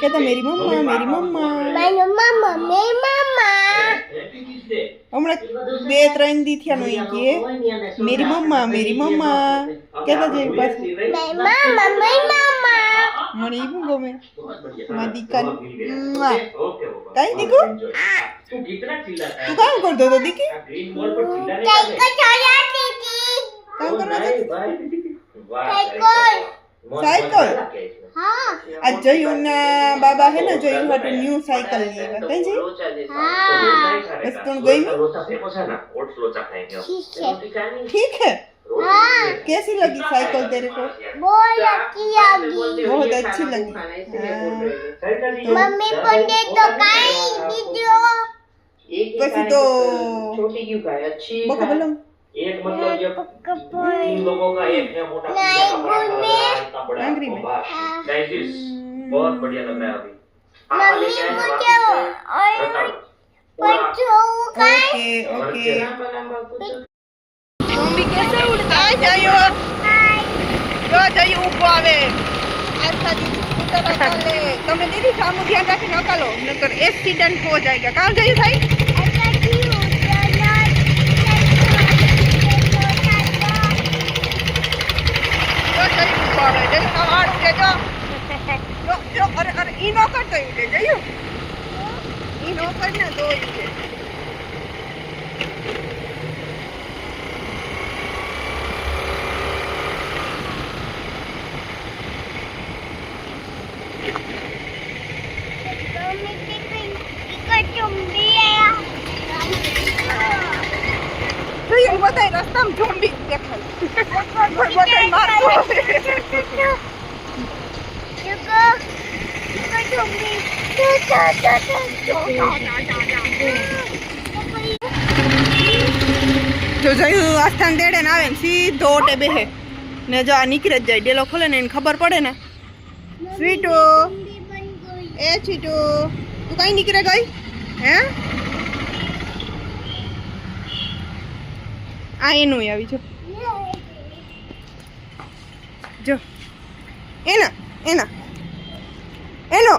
कहता मेरी मम्मा मेरी मम्मा हमने 2-3 दी थी नो ये मेरी मम्मा कहता जे बस મને ઈ પણ ગમે મારી દીકરી કઈ દીકુ તું કામ કરતો હતો દીકી કામ કરવા સાયકલ આ જયું ના બાબા હે ને જયું હાટુ ન્યू સાયકલ લીધા કઈ જી બસ તું ગઈ ठीक है कैसी लगी साइकिल तेरे को बहुत अच्छी लगी मम्मी पंडे तो काई वीडियो वैसे तो छोटी क्यों का है अच्छी बको बोलो एक मतलब जब इन लोगों का एक है मोटा पिज्जा का बड़ा इतना बड़ा आंगरी में गाइस बहुत बढ़िया लग रहा है अभी मम्मी मुझे और ओके ओके मम्मी कैसे उड़ता है जायो जो जायो ऊपर आवे ऐसा दी स्कूटर ले तुमने दीदी सामू ध्यान रखी न कालो नकर एक्सीडेंट हो जाएगा काम जायो भाई ऐसा क्यों जो जायो ऊपर आवे दे सवार उठे जो जो अरे ई नो करतो उठे जायो ई नो करना दो उठे तो ये बताए रास्ता में ज़ॉम्बी देखा बताए मार जो जयू आस्थान देड़े ना आवे सीधो ओटे बेहे ने जो आ निकल जाए डेलो खोले ने खबर पड़े ने स्वीटू ए चीटू तू कहीं निकले गई हैं आ एनु આવી જો એના એનો